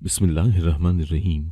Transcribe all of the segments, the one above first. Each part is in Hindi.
बिस्मिल्लाहिर्रहमानिर्रहीम।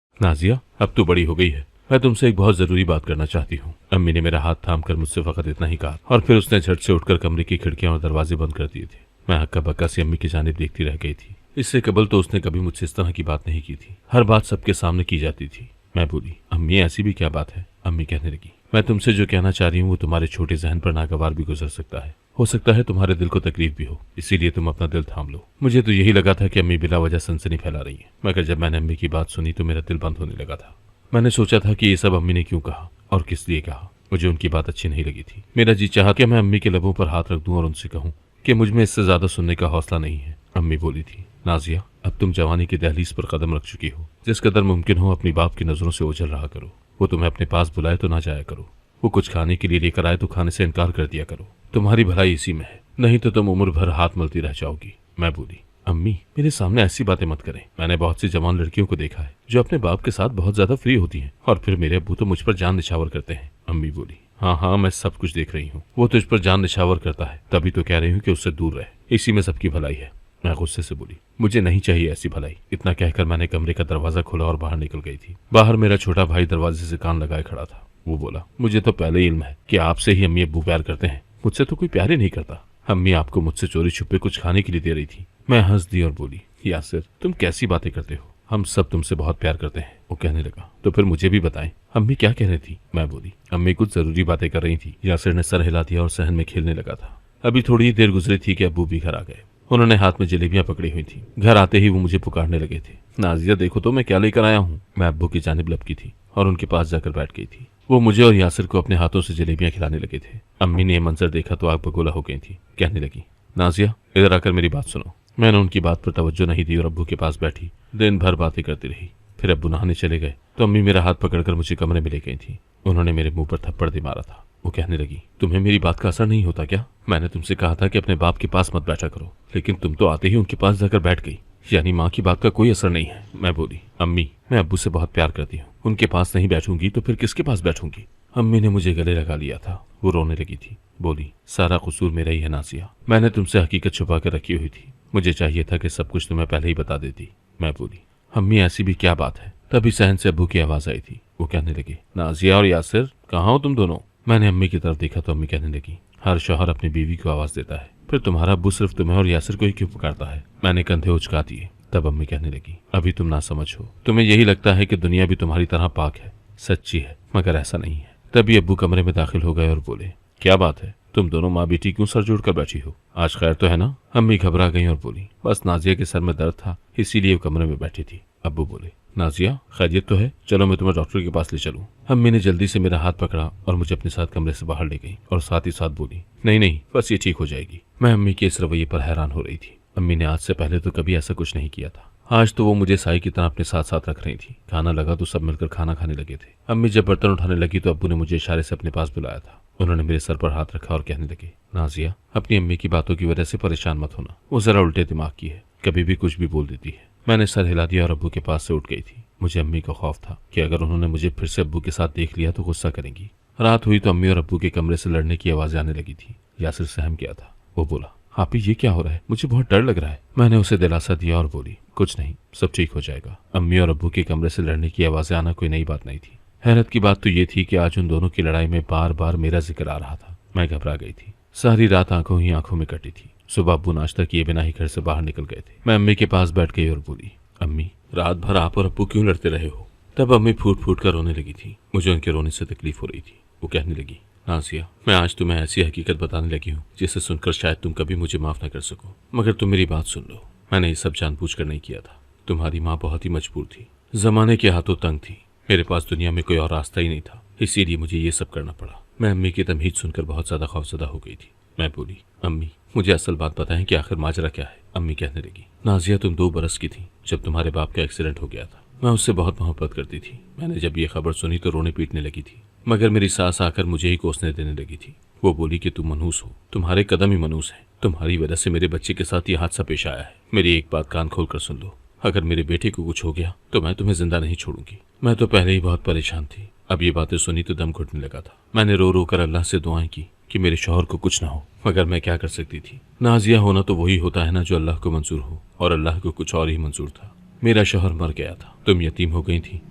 नाजिया, अब तो बड़ी हो गई है, मैं तुमसे एक बहुत जरूरी बात करना चाहती हूँ। अम्मी ने मेरा हाथ थाम कर मुझसे फकत इतना ही कहा और फिर उसने झट से उठकर कमरे की खिड़कियां और दरवाजे बंद कर दिए थे। मैं हक्का बक्का सी अम्मी की जानिब देखती रह गई थी। इससे कबल तो उसने कभी मुझसे इस तरह की बात नहीं की थी। हर बात सबके सामने की जाती थी। मैं बोली, अम्मी ऐसी भी क्या बात है? अम्मी कहने लगी, मैं तुमसे जो कहना चाह रही हूँ वो तुम्हारे छोटे जहन पर नागवार भी गुजर सकता है। हो सकता है तुम्हारे दिल को तकलीफ भी हो, इसीलिए तुम अपना दिल थाम लो। मुझे तो यही लगा था कि अम्मी बिला वजह सनसनी फैला रही है, मगर जब मैंने अम्मी की बात सुनी तो मेरा दिल बंद होने लगा था। मैंने सोचा था कि ये सब अम्मी ने क्यों कहा और किस लिए कहा। मुझे उनकी बात अच्छी नहीं लगी थी। मेरा जी चाहा कि मैं अम्मी के लबों पर हाथ रख दूं और उनसे कहूं कि मुझ में इससे ज्यादा सुनने का हौसला नहीं है। अम्मी बोली थी, नाजिया, अब तुम जवानी की दहलीज पर कदम रख चुकी हो। जिस कदर मुमकिन हो अपनी बाप की नजरों से ओझल रहा करो। वो तुम्हें अपने पास बुलाए तो ना जाया करो। वो कुछ खाने के लिए लेकर आए तो खाने से इनकार कर दिया करो। तुम्हारी भलाई इसी में है, नहीं तो तुम उम्र भर हाथ मलती रह जाओगी। मैं बोली, अम्मी, मेरे सामने ऐसी बातें मत करें। मैंने बहुत सी जवान लड़कियों को देखा है जो अपने बाप के साथ बहुत ज्यादा फ्री होती हैं और फिर मेरे अब्बू तो मुझ पर जान निछावर करते हैं। अम्मी बोली, हाँ हाँ, मैं सब कुछ देख रही हूँ। वो तुझ पर जान निछावर करता है, तभी तो कह रही हूँ कि उससे दूर रहे। इसी में सबकी भलाई है। मैं गुस्से से बोली, मुझे नहीं चाहिए ऐसी भलाई। इतना कहकर मैंने कमरे का दरवाजा खोला और बाहर निकल गई थी। बाहर मेरा छोटा भाई दरवाजे से कान लगाए खड़ा था। वो बोला, मुझे तो पहले ही इल्म है कि आपसे ही अम्मी अब्बू प्यार करते हैं, मुझसे तो कोई प्यार ही नहीं करता। अम्मी आपको मुझसे चोरी छुपे कुछ खाने के लिए दे रही थी। मैं हंस दी और बोली, यासिर, तुम कैसी बातें करते हो? हम सब तुमसे बहुत प्यार करते हैं। वो कहने लगा, तो फिर मुझे भी बताएं, अम्मी क्या कह रही थी? मैं बोली, अम्मी कुछ जरूरी बातें कर रही थी। यासिर ने सर हिला दिया और सहन में खेलने लगा था। अभी थोड़ी ही देर गुजरी थी कि अब्बू भी घर आ गए। उन्होंने हाथ में जलेबियां पकड़ी हुई थी। घर आते ही वो मुझे पुकारने लगे थे, नाजिया देखो तो मैं क्या लेकर आया हूँ। मैं अब्बू की जानिब लपकी थी और उनके पास जाकर बैठ गई थी। वो मुझे और यासिर को अपने हाथों से जलेबियां खिलाने लगे थे। अम्मी ने यह मंजर देखा तो आग बगोला हो गई थी। कहने लगी, नाजिया, इधर आकर मेरी बात सुनो। मैंने उनकी बात पर तवज्जो नहीं दी और अब्बू के पास बैठी दिन भर बातें करती रही। फिर अब्बू नहाने चले गए तो अम्मी मेरा हाथ पकड़कर मुझे कमरे में ले गई थी। उन्होंने मेरे मुंह पर थप्पड़ दे मारा था। वो कहने लगी, तुम्हें मेरी बात का असर नहीं होता क्या? मैंने तुमसे कहा था कि अपने बाप के पास मत बैठा करो, लेकिन तुम तो आते ही उनके पास जाकर बैठ गई। यानी माँ की बात का कोई असर नहीं है। मैं बोली, अम्मी, मैं अब्बू से बहुत प्यार करती हूँ। उनके पास नहीं बैठूंगी तो फिर किसके पास बैठूंगी? अम्मी ने मुझे गले लगा लिया था। वो रोने लगी थी। बोली, सारा कसूर मेरा ही है नासिया। मैंने तुमसे हकीकत छुपा कर रखी हुई थी। मुझे चाहिए था कि सब कुछ तुम्हें पहले ही बता देती। मैं बोली, अम्मी ऐसी भी क्या बात है? तभी सहन से अब्बू की आवाज आई थी। वो कहने लगे, नाजिया और यासिर, कहाँ हो तुम दोनों? मैंने अम्मी की तरफ देखा तो अम्मी कहने लगी, हर शौहर अपनी बीवी को आवाज देता है, फिर तुम्हारा अब्बू सिर्फ तुम्हें और यासिर को ही क्यों पुकारता है? मैंने कंधे उचका दिए। तब अम्मी कहने लगी, अभी तुम ना समझ हो। तुम्हें यही लगता है कि दुनिया भी तुम्हारी तरह पाक है। सच्ची है, मगर ऐसा नहीं है। तभी अब्बू कमरे में दाखिल हो गए और बोले, क्या बात है, तुम दोनों माँ बेटी क्यों सर जोड़कर बैठी हो? आज खैर तो है ना? अम्मी घबरा गई और बोली, बस नाजिया के सर में दर्द था, इसीलिए वो कमरे में बैठी थी। अब्बू बोले, नाजिया, खैरियत तो है? चलो मैं तुम्हें डॉक्टर के पास ले चलूं। अम्मी ने जल्दी से मेरा हाथ पकड़ा और मुझे अपने साथ कमरे से बाहर ले गई और साथ ही साथ बोली, नहीं नहीं, बस ये ठीक हो जाएगी। मैं अम्मी के इस रवैये पर हैरान हो रही थी। अम्मी ने आज से पहले तो कभी ऐसा कुछ नहीं किया था। आज तो वो मुझे साई की तरह अपने साथ साथ रख रही थी। खाना लगा तो सब मिलकर खाना खाने लगे थे। अम्मी जब बर्तन उठाने लगी तो अब्बू ने मुझे इशारे से अपने पास बुलाया था। उन्होंने मेरे सर पर हाथ रखा और कहने लगे, नाजिया, अपनी अम्मी की बातों की वजह से परेशान मत होना। वो जरा उल्टे दिमाग की है, कभी भी कुछ भी बोल देती है। मैंने सर हिला दिया और अब्बू के पास से उठ गई थी। मुझे अम्मी का खौफ था कि अगर उन्होंने मुझे फिर से अब्बू के साथ देख लिया तो गुस्सा करेंगी। रात हुई तो अम्मी और अब्बू के कमरे से लड़ने की आवाज आने लगी थी। यासिर सहम गया था। वो बोला, आप ये क्या हो रहा है? मुझे बहुत डर लग रहा है। मैंने उसे दिलासा दिया और बोली, कुछ नहीं, सब ठीक हो जाएगा। अम्मी और अब्बू के कमरे से लड़ने की आवाजें आना कोई नई बात नहीं थी। हैरत की बात तो ये थी कि आज उन दोनों की लड़ाई में बार बार मेरा जिक्र आ रहा था। मैं घबरा गई थी। सारी रात आंखों ही आंखों में कटी थी। सुबह अब्बू नाश्ता किए बिना ही घर से बाहर निकल गए थे। मैं अम्मी के पास बैठ गई और बोली, अम्मी, रात भर आप और अब्बू क्यों लड़ते रहे हो? तब अम्मी फूट फूट कर रोने लगी थी। मुझे उनके रोने से तकलीफ हो रही थी। वो कहने लगी, नासिया, मैं आज तुम्हें ऐसी हकीकत बताने लगी हूँ जिसे सुनकर शायद तुम कभी मुझे माफ न कर सको, मगर तुम मेरी बात सुन लो। मैंने ये सब जानबूझकर नहीं किया था। तुम्हारी माँ बहुत ही मजबूर थी, जमाने के हाथों तंग थी। मेरे पास दुनिया में कोई और रास्ता ही नहीं था, इसीलिए मुझे ये सब करना पड़ा। मैं अम्मी की तमहीद सुनकर बहुत ज्यादा खौफजदा हो गई थी। मैं बोली, अम्मी, मुझे असल बात बताएं कि आखिर माजरा क्या है? अम्मी कहने लगी, नाजिया, तुम 2 बरस की थी जब तुम्हारे बाप का एक्सीडेंट हो गया था। मैं उससे बहुत मोहब्बत करती थी। मैंने जब ये खबर सुनी तो रोने पीटने लगी थी, मगर मेरी सास आकर मुझे ही कोसने देने लगी थी। वो बोली कि तुम मनहूस हो, तुम्हारे कदम ही मनहूस हैं। तुम्हारी वजह से मेरे बच्चे के साथ ये हादसा पेश आया है। मेरी एक बात कान खोल कर सुन लो, अगर मेरे बेटे को कुछ हो गया तो मैं तुम्हें जिंदा नहीं छोड़ूंगी। मैं तो पहले ही बहुत परेशान थी, अब ये बातें सुनी तो दम घुटने लगा था। मैंने रो रो कर अल्लाह से दुआएं की कि मेरे शौहर को कुछ ना हो, मगर मैं क्या कर सकती थी। नाजिया होना तो वही होता है ना जो अल्लाह को मंजूर हो, और अल्लाह को कुछ और ही मंजूर था। मेरा शौहर मर गया था, तुम यतीम हो गई थी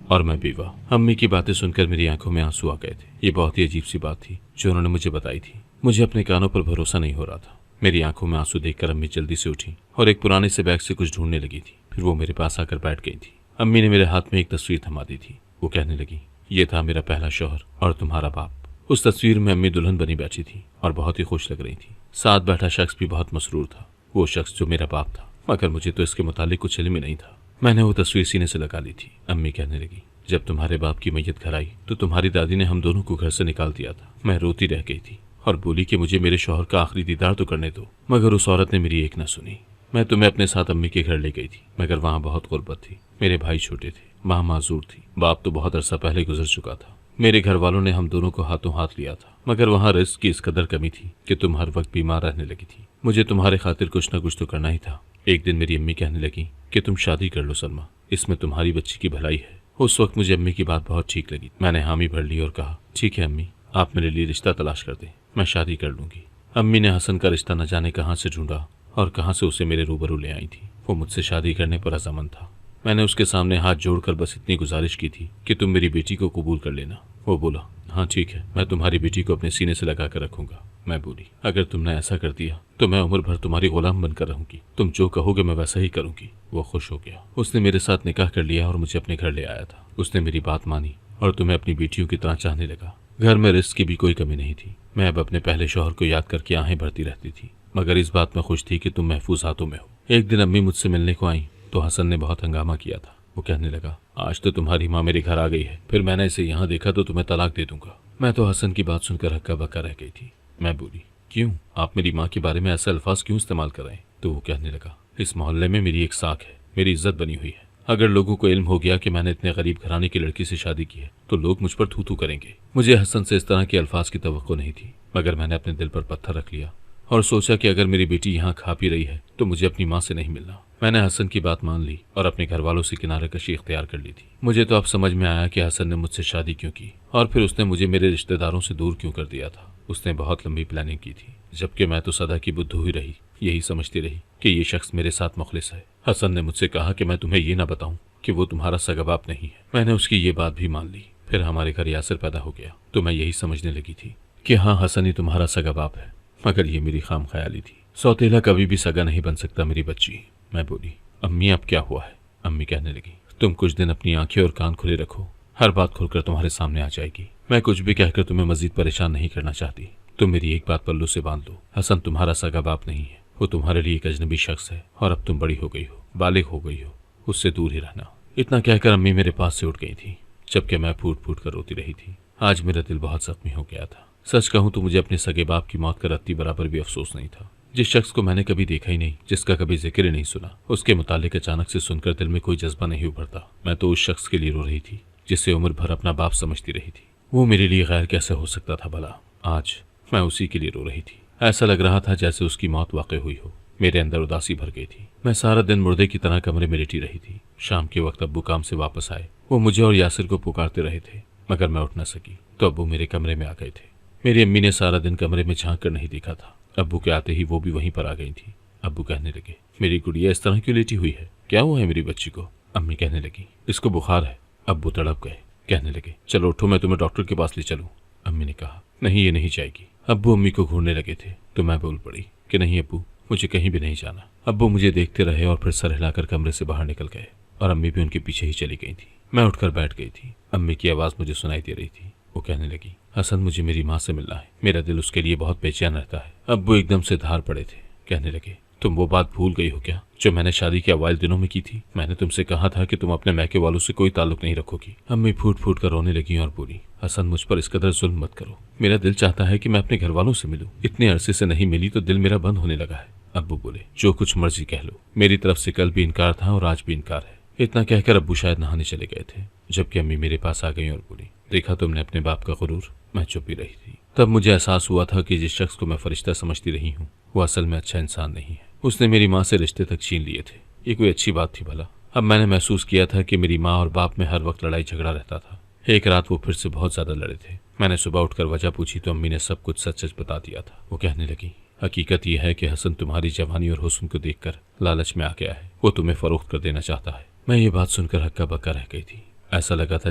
और मैं बेवा। अम्मी की बातें सुनकर मेरी आंखों में आंसू आ गए थे। ये बहुत ही अजीब सी बात थी जो उन्होंने मुझे बताई थी। मुझे अपने कानों पर भरोसा नहीं हो रहा था। मेरी आंखों में आंसू देखकर अम्मी जल्दी से उठी और एक पुराने से बैग से कुछ ढूंढने लगी थी। फिर वो मेरे पास आकर बैठ गई थी। अम्मी ने मेरे हाथ में एक तस्वीर थमा दी थी। वो कहने लगी, ये था मेरा पहला शौहर और तुम्हारा बाप। उस तस्वीर में अम्मी दुल्हन बनी बैठी थी और बहुत ही खुश लग रही थी। साथ बैठा शख्स भी बहुत मसरूर था, वो शख्स जो मेरा बाप था, मगर मुझे तो इसके मुतालिक कुछ इल्म ही नहीं था। मैंने वो तस्वीर सीने से लगा ली थी। अम्मी कहने लगी, जब तुम्हारे बाप की मैयत घर आई तो तुम्हारी दादी ने हम दोनों को घर से निकाल दिया था। मैं रोती रह गई थी और बोली कि मुझे मेरे शौहर का आखिरी दीदार तो करने दो, मगर उस औरत ने मेरी एक न सुनी। मैं तुम्हें अपने साथ अम्मी के घर ले गई थी, मगर वहाँ बहुत गुर्बत थी। मेरे भाई छोटे थे, माँ माजूर थी, बाप तो बहुत अरसा पहले गुजर चुका था। मेरे घर वालों ने हम दोनों को हाथों हाथ लिया था, मगर वहाँ रिस्क की इस कदर कमी थी कि तुम हर वक्त बीमार रहने लगी थी। मुझे तुम्हारे खातिर कुछ न कुछ तो करना ही था। एक दिन मेरी अम्मी कहने लगी कि तुम शादी कर लो सलमा, इसमें तुम्हारी बच्ची की भलाई है। उस वक्त मुझे अम्मी की बात बहुत ठीक लगी। मैंने हामी भर ली और कहा, ठीक है अम्मी, आप मेरे लिए रिश्ता तलाश कर दें, मैं शादी कर लूंगी। अम्मी ने हसन का रिश्ता न जाने कहाँ से ढूंढा और कहाँ से उसे मेरे रूबरू ले आई थी। वो मुझसे शादी करने पर रजामंद था। मैंने उसके सामने हाथ जोड़कर बस इतनी गुजारिश की थी कि तुम मेरी बेटी को कबूल कर लेना। वो बोला, हाँ ठीक है, मैं तुम्हारी बेटी को अपने सीने से लगा कर रखूंगा। मैं बोली, अगर तुमने ऐसा कर दिया तो मैं उम्र भर तुम्हारी गुलाम बनकर रहूंगी, तुम जो कहोगे मैं वैसा ही करूंगी। वो खुश हो गया। उसने मेरे साथ निकाह कर लिया और मुझे अपने घर ले आया था। उसने मेरी बात मानी और तुम्हें अपनी बेटियों की तरह चाहने लगा। घर में रिस्क की भी कोई कमी नहीं थी। मैं अब अपने पहले शौहर को याद करके आहें भरती रहती थी, मगर इस बात में खुश थी कि तुम महफूज हाथों में हो। एक दिन अम्मी मुझसे मिलने को आई तो हसन ने बहुत हंगामा किया था। वो कहने लगा, आज तो तुम्हारी माँ मेरे घर आ गई है, फिर मैंने इसे यहाँ देखा तो तुम्हें तलाक दे दूंगा। मैं तो हसन की बात सुनकर हक्का बक्का रह गई थी। मैं बोली, क्यों, आप मेरी माँ के बारे में ऐसे अल्फाज क्यों इस्तेमाल कर रहे हैं? तो वो कहने लगा, इस मोहल्ले में मेरी एक साख है, मेरी इज्जत बनी हुई है। अगर लोगों को इल्म हो गया कि मैंने इतने गरीब घराने की लड़की से शादी की है तो लोग मुझ पर थू थू करेंगे। मुझे हसन से इस तरह के अल्फाज की तवक्को नहीं थी, मगर मैंने अपने दिल पर पत्थर रख लिया और सोचा कि अगर मेरी बेटी यहाँ खा पी रही है तो मुझे अपनी माँ से नहीं मिलना। मैंने हसन की बात मान ली और अपने घर वालों से किनारे कशी इख्तियार कर ली थी। मुझे तो अब समझ में आया कि हसन ने मुझसे शादी क्यों की और फिर उसने मुझे मेरे रिश्तेदारों से दूर क्यों कर दिया था। उसने बहुत लंबी प्लानिंग की थी, जबकि मैं तो सदा की बुद्धू ही रही, यही समझती रही कि ये शख्स मेरे साथ मुखलिस है। हसन ने मुझसे कहा कि मैं तुम्हें ये ना बताऊं कि वो तुम्हारा सगा बाप नहीं है। मैंने उसकी ये बात भी मान ली। फिर हमारे घर यासिर पैदा हो गया तो मैं यही समझने लगी थी कि हाँ, हसन ही तुम्हारा सगा बाप है, मगर ये मेरी खाम ख्याली थी। सौतेला कभी भी सगा नहीं बन सकता मेरी बच्ची। मैं बोली, अम्मी अब क्या हुआ है? अम्मी कहने लगी, तुम कुछ दिन अपनी आंखें और कान खुले रखो, हर बात खुलकर तुम्हारे सामने आ जाएगी। मैं कुछ भी कहकर तुम्हें मजीद परेशान नहीं करना चाहती। तुम मेरी एक बात पल्लू से बांध लो, हसन तुम्हारा सगा बाप नहीं है, वो तुम्हारे लिए एक अजनबी शख्स है और अब तुम बड़ी हो गई हो, बालिग हो गई हो, उससे दूर ही रहना। इतना कहकर अम्मी मेरे पास से उठ गई थी, जबकि मैं फूट फूट कर रोती रही थी। आज मेरा दिल बहुत जख्मी हो गया था। सच कहूं तो मुझे अपने सगे बाप की मौत का रत्ती बराबर भी अफसोस नहीं था। जिस शख्स को मैंने कभी देखा ही नहीं, जिसका कभी जिक्र ही नहीं सुना, उसके मुतालिक अचानक से सुनकर दिल में कोई जज्बा नहीं उभरता। मैं तो उस शख्स के लिए रो रही थी जिसे उम्र भर अपना बाप समझती रही थी। वो मेरे लिए गैर कैसे हो सकता था भला? आज मैं उसी के लिए रो रही थी। ऐसा लग रहा था जैसे उसकी मौत वाक़ई हुई हो। मेरे अंदर उदासी भर गई थी। मैं सारा दिन मुर्दे की तरह कमरे में लेटी रही थी। शाम के वक्त अब्बू काम से वापस आए। वो मुझे और यासिर को पुकारते रहे थे, मगर मैं उठ न सकी तो अब्बू मेरे कमरे में आ गए थे। मेरी अम्मी ने सारा दिन कमरे में झांक कर नहीं देखा था। अब्बू के आते ही वो भी वहीं पर आ गई थी। अब्बू कहने लगे, मेरी गुड़िया इस तरह क्यों लेटी हुई है? क्या हुआ है मेरी बच्ची को? अम्मी कहने लगी, इसको बुखार है। अब्बू तड़प गए, कहने लगे, चलो उठो, मैं तुम्हें डॉक्टर के पास ले चलूं। अम्मी ने कहा, नहीं, ये नहीं जाएगी। अब्बू अम्मी को घूरने लगे थे तो मैं बोल पड़ी कि नहीं अब्बू, मुझे कहीं भी नहीं जाना। अब्बू मुझे देखते रहे और फिर सर हिलाकर कमरे से बाहर निकल गए और अम्मी भी उनके पीछे ही चली गई थी। मैं उठकर बैठ गई थी। अम्मी की आवाज़ मुझे सुनाई दे रही थी। वो कहने लगी, हसन मुझे मेरी माँ से मिलना है, मेरा दिल उसके लिए बहुत बेचैन रहता है। अब्बू एकदम से धार पड़े थे, कहने लगे, तुम वो बात भूल गई हो क्या जो मैंने शादी के अवाइल दिनों में की थी? मैंने तुमसे कहा था कि तुम अपने मैके वालों से कोई ताल्लुक नहीं रखोगी। अम्मी फूट फूट कर रोने लगी और बोली, हसन मुझ पर इस कदर जुल्म मत करो, मेरा दिल चाहता है कि मैं अपने घर वालों से मिलूं। इतने अरसे से नहीं मिली तो दिल मेरा बंद होने लगा है। अब्बू बोले, जो कुछ मर्जी कह लो, मेरी तरफ से कल भी इनकार था और आज भी इनकार है। इतना कहकर अब्बू शायद नहाने चले गए थे, जबकि अम्मी मेरे पास आ गई और बोली, देखा तुमने अपने बाप का गुरूर। मैं चुप ही रही थी। तब मुझे एहसास हुआ था कि जिस शख्स को मैं फरिश्ता समझती रही हूँ वो असल में अच्छा इंसान नहीं है। उसने मेरी माँ से रिश्ते तक छीन लिए थे। ये कोई अच्छी बात थी भला? अब मैंने महसूस किया था कि मेरी माँ और बाप में हर वक्त लड़ाई झगड़ा रहता था। एक रात वो फिर से बहुत ज्यादा लड़े थे। मैंने सुबह उठकर वजह पूछी तो अम्मी ने सब कुछ सच सच बता दिया था। वो कहने लगी, हकीकत यह है कि हसन तुम्हारी जवानी और हुस्न को देखकर लालच में आ गया है। वो तुम्हें फरोख्त कर देना चाहता है। मैं ये बात सुनकर हक्का बक्का रह गई थी। ऐसा लगा था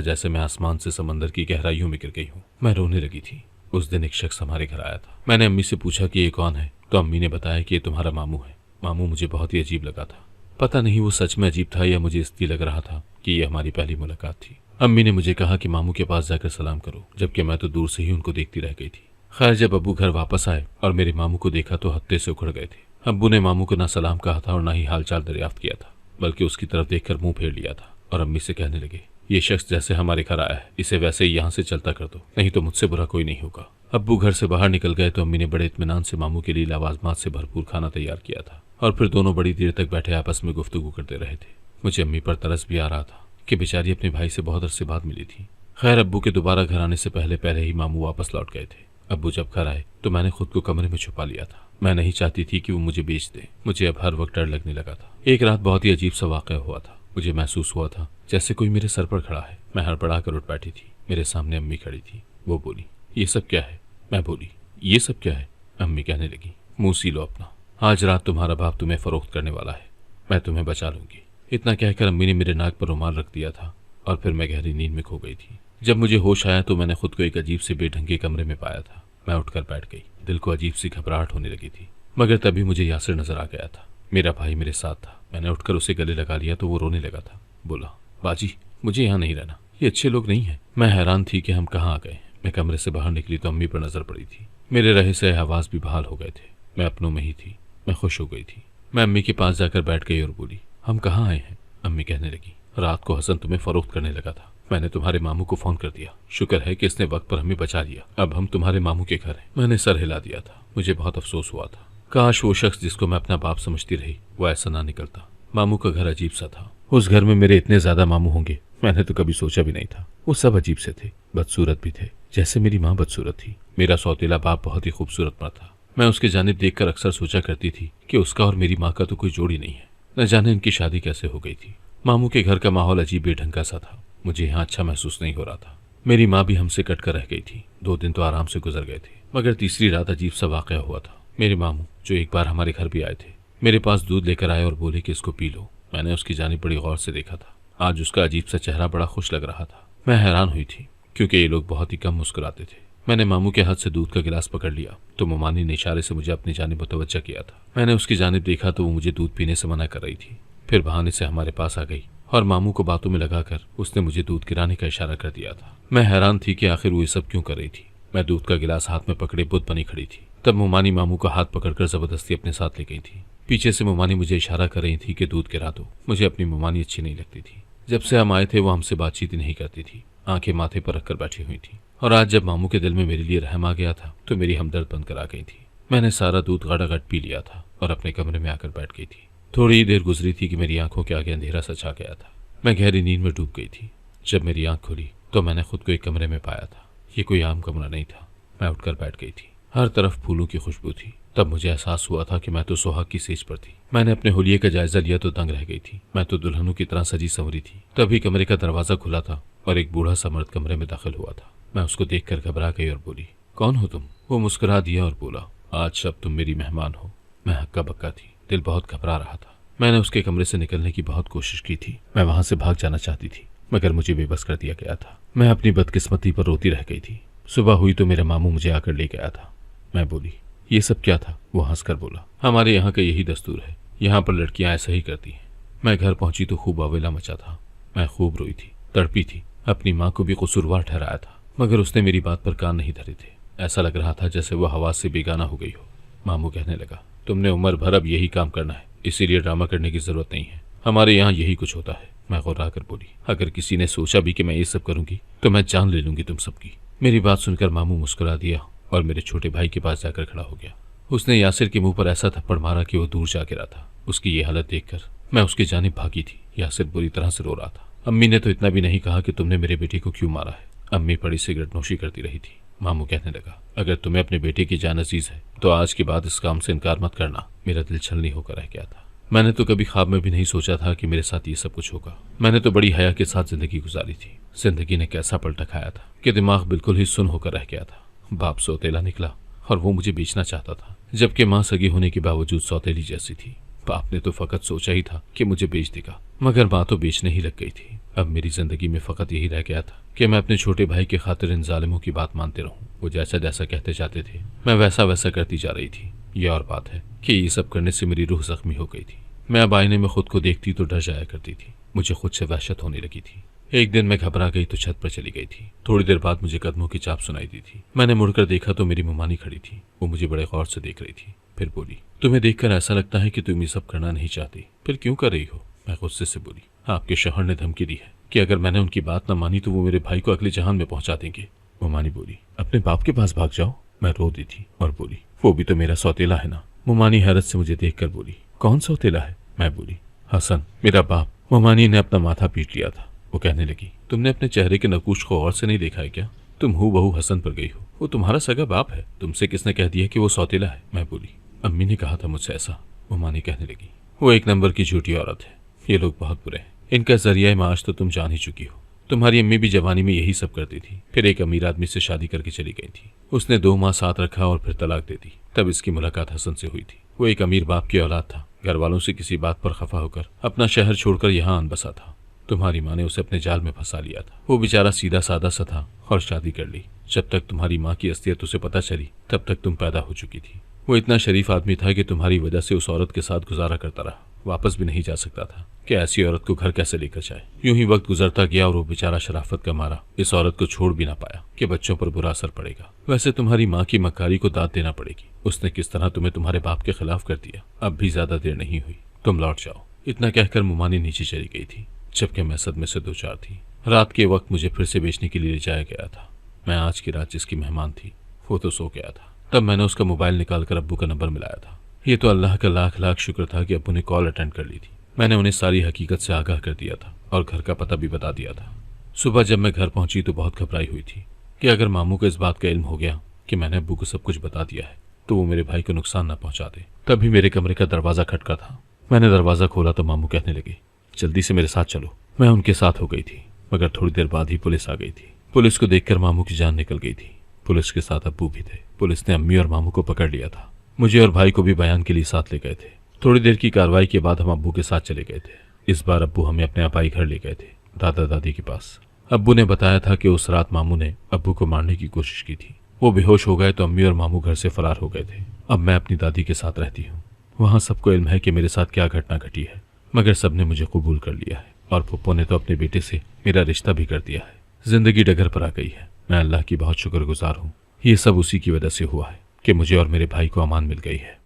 जैसे मैं आसमान से समंदर की गहराइयों में गिर गई हूँ। मैं रोने लगी थी। उस दिन एक शख्स हमारे घर आया था। मैंने अम्मी से पूछा कि ये कौन है, तो अम्मी ने बताया कि ये तुम्हारा मामू है। मामू मुझे बहुत ही अजीब लगा था। पता नहीं वो सच में अजीब था या मुझे इसलिए लग रहा था कि ये हमारी पहली मुलाकात थी। अम्मी ने मुझे कहा कि मामू के पास जाकर सलाम करो, जबकि मैं तो दूर से ही उनको देखती रह गई थी। खैर, जब अब्बू घर वापस आए और मेरे मामू को देखा तो हत्ते से उखड़ गए थे। अब्बू ने मामू को ना सलाम कहा था और ना ही हालचाल दरियाफ्त किया था, बल्कि उसकी तरफ देखकर मुंह फेर लिया था और अम्मी से कहने लगे, ये शख्स जैसे हमारे घर आया है इसे वैसे ही यहाँ से चलता कर दो, नहीं तो मुझसे बुरा कोई नहीं होगा। अब्बू घर से बाहर निकल गए तो अम्मी ने बड़े इत्मीनान से मामू के लिए लवाजमात से भरपूर खाना तैयार किया था और फिर दोनों बड़ी देर तक बैठे आपस में गुफ्तगू करते रहे थे। मुझे अम्मी पर तरस भी आ रहा था कि बेचारी अपने भाई से बहुत अरसे बाद मिली थी। खैर, अब्बू के दोबारा घर आने से पहले पहले ही मामू वापस लौट गए थे। अब्बू जब घर आए तो मैंने खुद को कमरे में छुपा लिया था। मैं नहीं चाहती थी कि वो मुझे बेच दे। मुझे अब हर वक्त डर लगने लगा था। एक रात बहुत ही अजीब सा वाक़या हुआ था। मुझे महसूस हुआ था जैसे कोई मेरे सर पर खड़ा है। मैं हड़बड़ा कर उठ बैठी थी। मेरे सामने अम्मी खड़ी थी। वो बोली, ये सब क्या है? मैं बोली, ये सब क्या है? अम्मी कहने लगी, मुंह सी लो अपना। आज रात तुम्हारा बाप तुम्हें फरोख्त करने वाला है। मैं तुम्हें बचा लूंगी। इतना कहकर अम्मी ने मेरे नाक पर रुमाल रख दिया था और फिर मैं गहरी नींद में खो गई थी। जब मुझे होश आया तो मैंने खुद को एक अजीब से बेढंगे कमरे में पाया था। मैं उठकर बैठ गई। दिल को अजीब सी घबराहट होने लगी थी। मगर तभी मुझे यासिर नजर आ गया था। मेरा भाई मेरे साथ था। मैंने उठकर उसे गले लगा लिया तो वो रोने लगा था। बोला, बाजी मुझे यहाँ नहीं रहना, ये अच्छे लोग नहीं हैं। मैं हैरान थी कि हम कहाँ आ गए। मैं कमरे से बाहर निकली तो अम्मी पर नजर पड़ी थी। मेरे रहे से आवाज भी बहाल हो गए थे। मैं अपनों में ही थी। मैं खुश हो गई थी। मैं अम्मी के पास जाकर बैठ गई और बोली, हम कहाँ आए हैं? अम्मी कहने लगी, रात को हसन तुम्हें फरोख्त करने लगा था। मैंने तुम्हारे मामू को फोन कर दिया। शुक्र है कि इसने वक्त पर हमें बचा लिया। अब हम तुम्हारे मामू के घर हैं। मैंने सर हिला दिया था। मुझे बहुत अफसोस हुआ था। काश वो शख्स जिसको मैं अपना बाप समझती रही वो ऐसा ना निकलता। मामू का घर अजीब सा था। उस घर में मेरे इतने ज्यादा मामू होंगे मैंने तो कभी सोचा भी नहीं था। वो सब अजीब से थे, बदसूरत भी थे, जैसे मेरी माँ बदसूरत थी। मेरा सौतेला बाप बहुत ही खूबसूरत मर्द था। मैं उसकी जानिब देखकर अक्सर सोचा करती थी कि उसका और मेरी माँ का तो कोई जोड़ ही नहीं है। न जाने इनकी शादी कैसे हो गई थी। मामू के घर का माहौल अजीब बेढंगा सा था। मुझे यहाँ अच्छा महसूस नहीं हो रहा था। मेरी माँ भी हमसे कटकर रह गई थी। 2 दिन तो आराम से गुजर गए थे, मगर तीसरी रात अजीब सा वाक़या हुआ था। मेरे मामू, जो एक बार हमारे घर भी आए थे, मेरे पास दूध लेकर आए और बोले कि इसको पी लो। मैंने उसकी जानिब बड़ी गौर से देखा था। आज उसका अजीब सा चेहरा बड़ा खुश लग रहा था। मैं हैरान हुई थी क्योंकि ये लोग बहुत ही कम मुस्कुराते थे। मैंने मामू के हाथ से दूध का गिलास पकड़ लिया तो मोमानी ने इशारे से मुझे अपनी जानिब मुतवज्जा किया था। मैंने उसकी जानिब देखा तो वो मुझे दूध पीने से मना कर रही थी। फिर बहाने से हमारे पास आ गई और मामू को बातों में लगाकर उसने मुझे दूध गिराने का इशारा कर दिया था। मैं हैरान थी कि आखिर वो ये सब क्यों कर रही थी। मैं दूध का गिलास हाथ में पकड़े बुत बनी खड़ी थी। तब मोमानी मामू का हाथ पकड़कर जबरदस्ती अपने साथ ले गई थी। पीछे से मोमानी मुझे इशारा कर रही थी कि दूध गिरा दो। मुझे अपनी मोमानी अच्छी नहीं लगती थी। जब से हम आए थे वो हमसे बातचीत ही नहीं करती थी। आंखें माथे पर रखकर बैठी हुई थी। और आज जब मामू के दिल में मेरे लिए रहम आ गया था तो मेरी हमदर्द बनकर आ गई थी। मैंने सारा दूध गड़ागड़ पी लिया था और अपने कमरे में आकर बैठ गई थी। थोड़ी ही देर गुजरी थी कि मेरी आंखों के आगे अंधेरा सा छा गया था। मैं गहरी नींद में डूब गई थी। जब मेरी आंख खुली तो मैंने खुद को एक कमरे में पाया था। ये कोई आम कमरा नहीं था। मैं उठकर बैठ गई थी। हर तरफ फूलों की खुशबू थी। तब मुझे एहसास हुआ था कि मैं तो सुहाग की सेज पर थी। मैंने अपने हुलिये का जायजा लिया तो दंग रह गई थी। मैं तो दुल्हनों की तरह सजी संवरी थी। तभी कमरे का दरवाजा खुला था और एक बूढ़ा सा मर्द कमरे में दाखिल हुआ था। मैं उसको देखकर घबरा गई और बोली, कौन हो तुम? वो मुस्कुरा दिया और बोला, आज शब तुम मेरी मेहमान हो। मैं हक्का बक्का थी। दिल बहुत घबरा रहा था। मैंने उसके कमरे से निकलने की बहुत कोशिश की थी। मैं वहां से भाग जाना चाहती थी मगर मुझे बेबस कर दिया गया था। मैं अपनी बदकिस्मती पर रोती रह गई थी। सुबह हुई तो मेरा मामू मुझे आकर ले गया था। मैं बोली, ये सब क्या था? वो हंसकर बोला, हमारे यहाँ का यही दस्तूर है। यहाँ पर लड़कियां ऐसा ही करती हैं। मैं घर पहुंची तो खूब अवेला मचा था। मैं खूब रोई थी, तड़पी थी। अपनी माँ को भी कसूरवार ठहराया था मगर उसने मेरी बात पर कान नहीं धरे थे। ऐसा लग रहा था जैसे वो हवा से बेगाना हो गई हो। मामू कहने लगा, तुमने उम्र भर अब यही काम करना है, इसीलिए ड्रामा करने की जरूरत नहीं है। हमारे यहाँ यही कुछ होता है। मैं गुर्रा कर बोली, अगर किसी ने सोचा भी कि मैं ये सब करूंगी तो मैं जान ले लूंगी तुम सबकी। मेरी बात सुनकर मामू मुस्कुरा दिया और मेरे छोटे भाई के पास जाकर खड़ा हो गया। उसने यासिर के मुंह पर ऐसा थप्पड़ मारा कि वो दूर जा गिरा था। उसकी ये हालत देखकर मैं उसकी जानिब भागी थी। यासिर बुरी तरह से रो रहा था। अम्मी ने तो इतना भी नहीं कहा कि तुमने मेरे बेटे को क्यों मारा है। अम्मी बड़ी सिगरेट नोशी करती रही थी। मामू कहने लगा, अगर तुम्हें अपने बेटे की जान अजीज है तो आज के बाद इस काम से इनकार मत करना। मेरा दिल छलनी होकर रह गया था। मैंने तो कभी ख्वाब में भी नहीं सोचा था कि मेरे साथ ये सब कुछ होगा। मैंने तो बड़ी हया के साथ जिंदगी गुजारी थी। जिंदगी ने कैसा पलटा खाया था कि दिमाग बिल्कुल ही सुन होकर रह गया था। बाप सौतेला निकला और वो मुझे बेचना चाहता था, जबकि माँ सगी होने के बावजूद सौतेली जैसी थी। बाप ने तो फकत सोचा ही था कि मुझे बेच देगा, मगर माँ तो बेचने ही लग गई थी। अब मेरी जिंदगी में फकत यही रह गया था कि मैं अपने छोटे भाई की खातिर इन जालिमों की बात मानते रहूं। वो जैसा जैसा कहते जाते थे मैं वैसा वैसा करती जा रही थी। ये और बात है कि ये सब करने से मेरी रूह जख्मी हो गई थी। मैं अब आईने में खुद को देखती तो डर जाया करती थी। मुझे खुद से वहशत होने लगी थी। एक दिन मैं घबरा गई तो छत पर चली गई थी। थोड़ी देर बाद मुझे कदमों की चाप सुनाई दी थी। मैंने मुड़कर देखा तो मेरी ममानी खड़ी थी। वो मुझे बड़े गौर से देख रही थी। फिर बोली, तुम्हें देखकर ऐसा लगता है कि तुम ये सब करना नहीं चाहती, फिर क्यों कर रही हो? मैं गुस्से से बोली, आपके शौहर ने धमकी दी है कि अगर मैंने उनकी बात न मानी तो वो मेरे भाई को अगले जहान में पहुंचा देंगे। मुमानी बोली, अपने बाप के पास भाग जाओ। मैं रो दी थी और बोली, वो भी तो मेरा सौतेला है ना। मुमानी हैरत से मुझे देखकर बोली, कौन सौतेला है? मैं बोली, हसन, मेरा बाप। मुमानी ने अपना माथा पीट लिया था। वो कहने लगी, तुमने अपने चेहरे के नकूश को गौर से नहीं देखा है क्या? तुम हूबहू हसन पर गई हो। वो तुम्हारा सगा बाप है। तुमसे किसने कह दिया कि वो सौतेला है? मैं बोली, अम्मी ने कहा था मुझसे ऐसा। मुमानी कहने लगी, वो एक नंबर की झूठी औरत है। ये लोग बहुत बुरे हैं। इनका जरिया माश तो तुम जान ही चुकी हो। तुम्हारी अम्मी भी जवानी में यही सब करती थी। फिर एक अमीर आदमी से शादी करके चली गई थी। उसने 2 माह साथ रखा और फिर तलाक दे दी। तब इसकी मुलाकात हसन से हुई थी। वो एक अमीर बाप की औलाद था। घर वालों से किसी बात पर खफा होकर अपना शहर छोड़कर यहाँ आन बसा था। तुम्हारी माँ ने उसे अपने जाल में फंसा लिया था। वो बेचारा सीधा सादा सा था और शादी कर ली। जब तक तुम्हारी माँ की असलियत उसे पता चली तब तक तुम पैदा हो चुकी थी। वो इतना शरीफ आदमी था कि तुम्हारी वजह से उस औरत के साथ गुजारा करता रहा। वापस भी नहीं जा सकता था कि ऐसी औरत को घर कैसे लेकर जाए। यूं ही वक्त गुजरता गया और वो बेचारा शराफत का मारा इस औरत को छोड़ भी ना पाया कि बच्चों पर बुरा असर पड़ेगा। वैसे तुम्हारी माँ की मक्कारी को दाद देना पड़ेगी। उसने किस तरह तुम्हें तुम्हारे बाप के खिलाफ कर दिया। अब भी ज्यादा देर नहीं हुई, तुम लौट जाओ। इतना कहकर मुमानी नीचे चली गई थी, जबकि मैं सदमे से 2-4 थी। रात के वक्त मुझे फिर से बेचने के लिए ले जाया गया था। मैं आज की रात जिसकी मेहमान थी वो तो सो गया था। तब मैंने उसका मोबाइल निकालकर अब्बू का नंबर मिलाया था। ये तो अल्लाह का लाख लाख शुक्र था कि अब्बू ने कॉल अटेंड कर ली थी। मैंने उन्हें सारी हकीकत से आगाह कर दिया था और घर का पता भी बता दिया था। सुबह जब मैं घर पहुंची तो बहुत घबराई हुई थी कि अगर मामू को इस बात का इल्म हो गया कि मैंने अब्बू को सब कुछ बता दिया है तो वो मेरे भाई को नुकसान न पहुंचा दे। तभी मेरे कमरे का दरवाजा खटका था। मैंने दरवाजा खोला तो मामू कहने लगे, जल्दी से मेरे साथ चलो। मैं उनके साथ हो गई थी, मगर थोड़ी देर बाद ही पुलिस आ गई थी। पुलिस को देखकर मामू की जान निकल गई थी। पुलिस के साथ अब्बू भी थे। पुलिस ने अम्मी और मामू को पकड़ लिया था। मुझे और भाई को भी बयान के लिए साथ ले गए थे। थोड़ी देर की कार्रवाई के बाद हम अब्बू के साथ चले गए थे। इस बार अब्बू हमें अपने अपाई घर ले गए थे, दादा दादी के पास। अब्बू ने बताया था कि उस रात मामू ने अब्बू को मारने की कोशिश की थी। वो बेहोश हो गए तो अम्मी और मामू घर से फरार हो गए थे। अब मैं अपनी दादी के साथ रहती हूँ। वहाँ सबको इल्म है कि मेरे साथ क्या घटना घटी है, मगर सबने मुझे कबूल कर लिया है और पप्पो ने तो अपने बेटे से मेरा रिश्ता भी कर दिया है। जिंदगी डगर पर आ गई है। मैं अल्लाह की बहुत शुक्रगुजार हूँ। ये सब उसी की वजह से हुआ है कि मुझे और मेरे भाई को अमान मिल गई है।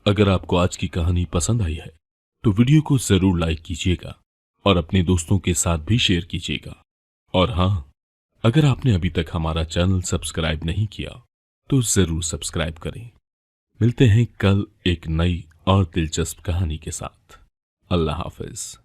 अगर आपको आज की कहानी पसंद आई है तो वीडियो को जरूर लाइक कीजिएगा और अपने दोस्तों के साथ भी शेयर कीजिएगा। और हाँ, अगर आपने अभी तक हमारा चैनल सब्सक्राइब नहीं किया तो जरूर सब्सक्राइब करें। मिलते हैं कल एक नई और दिलचस्प कहानी के साथ। अल्लाह हाफिज।